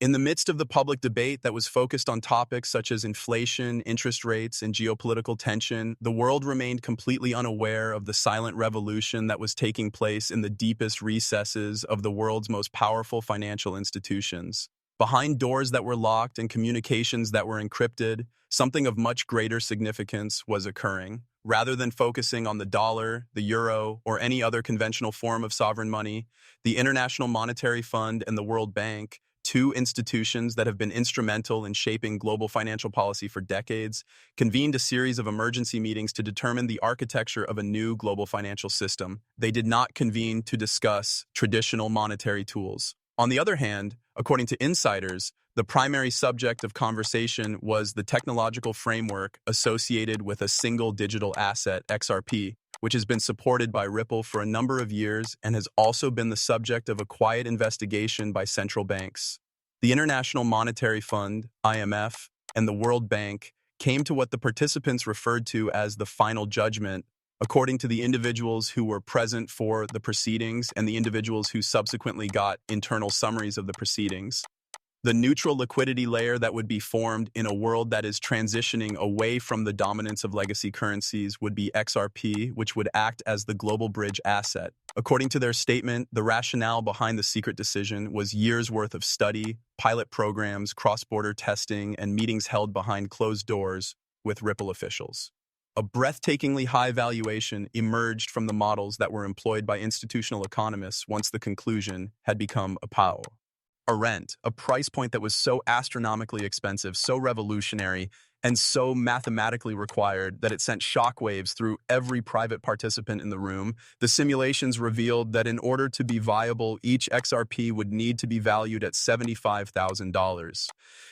In the midst of the public debate that was focused on topics such as inflation, interest rates, and geopolitical tension, the world remained completely unaware of the silent revolution that was taking place in the deepest recesses of the world's most powerful financial institutions. Behind doors that were locked and communications that were encrypted, something of much greater significance was occurring. Rather than focusing on the dollar, the euro, or any other conventional form of sovereign money, the International Monetary Fund and the World Bank, two institutions that have been instrumental in shaping global financial policy for decades, convened a series of emergency meetings to determine the architecture of a new global financial system. They did not convene to discuss traditional monetary tools. On the other hand, according to insiders, the primary subject of conversation was the technological framework associated with a single digital asset, XRP, which has been supported by Ripple for a number of years and has also been the subject of a quiet investigation by central banks. The International Monetary Fund, IMF, and the World Bank came to what the participants referred to as the final judgment, according to the individuals who were present for the proceedings and the individuals who subsequently got internal summaries of the proceedings. The neutral liquidity layer that would be formed in a world that is transitioning away from the dominance of legacy currencies would be XRP, which would act as the global bridge asset. According to their statement, the rationale behind the secret decision was years' worth of study, pilot programs, cross-border testing, and meetings held behind closed doors with Ripple officials. A breathtakingly high valuation emerged from the models that were employed by institutional economists once the conclusion had become a POW. A rent, a price point that was so astronomically expensive, so revolutionary, and so mathematically required that it sent shockwaves through every private participant in the room. The simulations revealed that in order to be viable, each XRP would need to be valued at $75,000.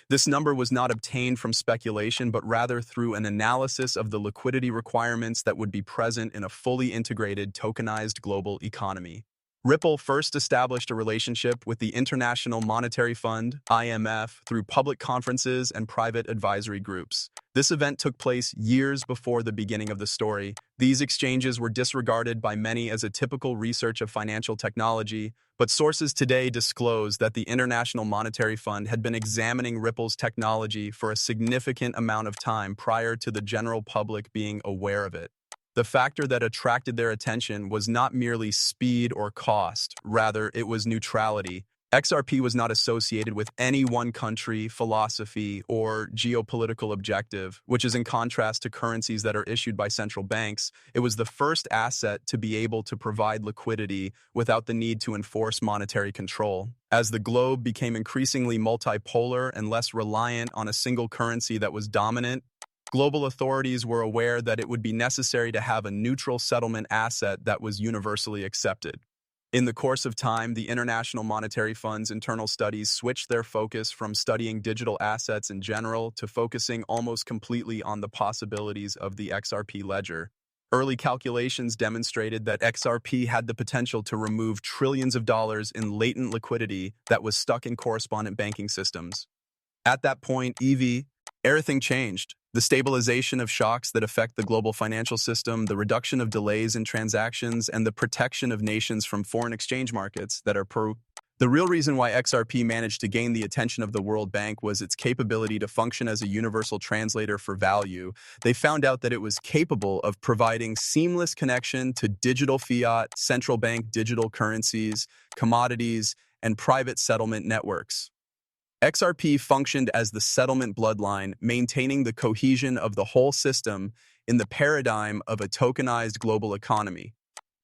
This number was not obtained from speculation, but rather through an analysis of the liquidity requirements that would be present in a fully integrated, tokenized global economy. Ripple first established a relationship with the International Monetary Fund, IMF, through public conferences and private advisory groups. This event took place years before the beginning of the story. These exchanges were disregarded by many as a typical research of financial technology, but sources today disclose that the International Monetary Fund had been examining Ripple's technology for a significant amount of time prior to the general public being aware of it. The factor that attracted their attention was not merely speed or cost, rather it was neutrality. XRP was not associated with any one country, philosophy, or geopolitical objective, which is in contrast to currencies that are issued by central banks. It was the first asset to be able to provide liquidity without the need to enforce monetary control. As the globe became increasingly multipolar and less reliant on a single currency that was dominant, global authorities were aware that it would be necessary to have a neutral settlement asset that was universally accepted. In the course of time, the International Monetary Fund's internal studies switched their focus from studying digital assets in general to focusing almost completely on the possibilities of the XRP ledger. Early calculations demonstrated that XRP had the potential to remove trillions of dollars in latent liquidity that was stuck in correspondent banking systems. At that point, everything changed. The stabilization of shocks that affect the global financial system, the reduction of delays in transactions, and the protection of nations from foreign exchange markets that are The real reason why XRP managed to gain the attention of the World Bank was its capability to function as a universal translator for value. They found out that it was capable of providing seamless connection to digital fiat, central bank digital currencies, commodities, and private settlement networks. XRP functioned as the settlement bloodline, maintaining the cohesion of the whole system in the paradigm of a tokenized global economy.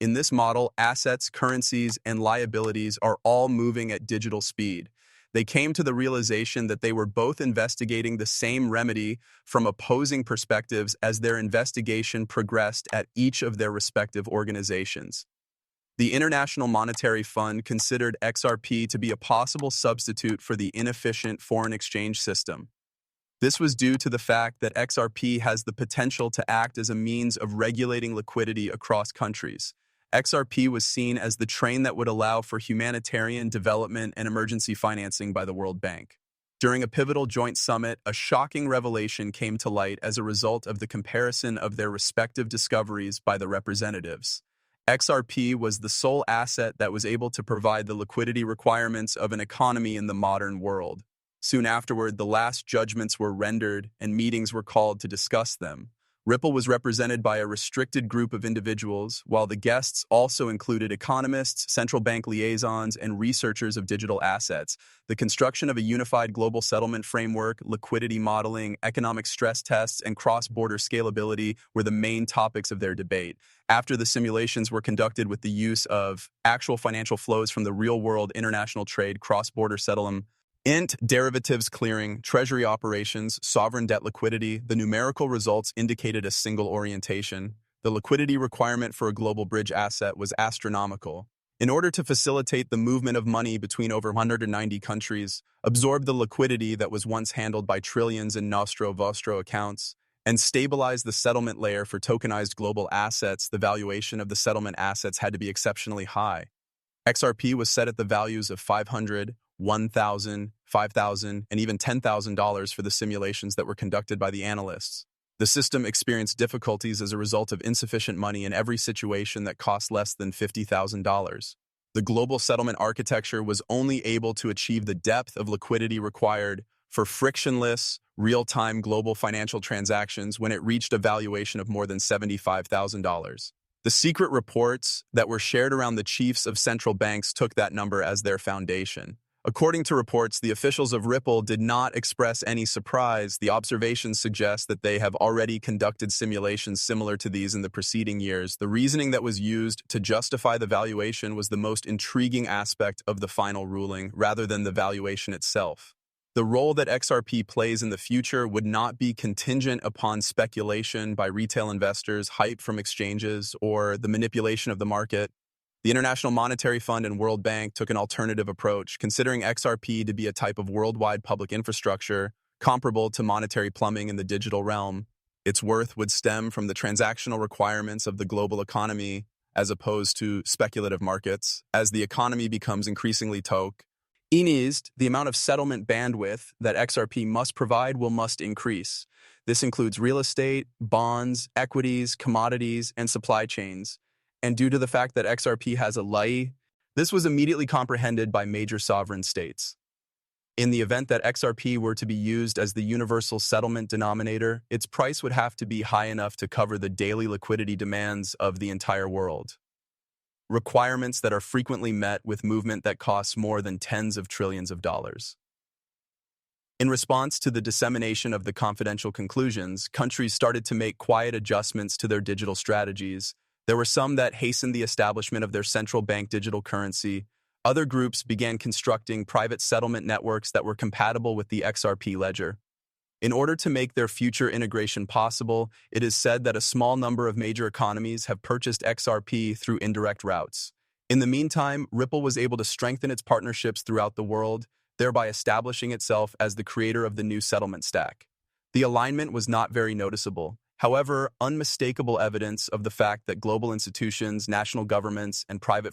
In this model, assets, currencies, and liabilities are all moving at digital speed. They came to the realization that they were both investigating the same remedy from opposing perspectives as their investigation progressed at each of their respective organizations. The International Monetary Fund considered XRP to be a possible substitute for the inefficient foreign exchange system. This was due to the fact that XRP has the potential to act as a means of regulating liquidity across countries. XRP was seen as the train that would allow for humanitarian development and emergency financing by the World Bank. During a pivotal joint summit, a shocking revelation came to light as a result of the comparison of their respective discoveries by the representatives. XRP was the sole asset that was able to provide the liquidity requirements of an economy in the modern world. Soon afterward, the last judgments were rendered and meetings were called to discuss them. Ripple was represented by a restricted group of individuals, while the guests also included economists, central bank liaisons, and researchers of digital assets. The construction of a unified global settlement framework, liquidity modeling, economic stress tests, and cross-border scalability were the main topics of their debate. After the simulations were conducted with the use of actual financial flows from the real-world international trade, cross-border settlement, derivatives clearing, treasury operations, sovereign debt liquidity, the numerical results indicated a single orientation. The liquidity requirement for a global bridge asset was astronomical. In order to facilitate the movement of money between over 190 countries, absorb the liquidity that was once handled by trillions in nostro vostro accounts, and stabilize the settlement layer for tokenized global assets, the valuation of the settlement assets had to be exceptionally high. XRP was set at the values of $500, $1,000, $5,000, and even $10,000 for the simulations that were conducted by the analysts. The system experienced difficulties as a result of insufficient money in every situation that cost less than $50,000. The global settlement architecture was only able to achieve the depth of liquidity required for frictionless, real-time global financial transactions when it reached a valuation of more than $75,000. The secret reports that were shared around the chiefs of central banks took that number as their foundation. According to reports, the officials of Ripple did not express any surprise. The observations suggest that they have already conducted simulations similar to these in the preceding years. The reasoning that was used to justify the valuation was the most intriguing aspect of the final ruling, rather than the valuation itself. The role that XRP plays in the future would not be contingent upon speculation by retail investors, hype from exchanges, or the manipulation of the market. The International Monetary Fund and World Bank took an alternative approach, considering XRP to be a type of worldwide public infrastructure comparable to monetary plumbing in the digital realm. Its worth would stem from the transactional requirements of the global economy as opposed to speculative markets. As the economy becomes increasingly tokenized, the amount of settlement bandwidth that XRP must provide must increase. This includes real estate, bonds, equities, commodities, and supply chains. And due to the fact that XRP has a LAI, this was immediately comprehended by major sovereign states. In the event that XRP were to be used as the universal settlement denominator, its price would have to be high enough to cover the daily liquidity demands of the entire world. Requirements that are frequently met with movement that costs more than tens of trillions of dollars. In response to the dissemination of the confidential conclusions, countries started to make quiet adjustments to their digital strategies. There were some that hastened the establishment of their central bank digital currency. Other groups began constructing private settlement networks that were compatible with the XRP ledger. In order to make their future integration possible, it is said that a small number of major economies have purchased XRP through indirect routes. In the meantime, Ripple was able to strengthen its partnerships throughout the world, thereby establishing itself as the creator of the new settlement stack. The alignment was not very noticeable. However, unmistakable evidence of the fact that global institutions, national governments, and private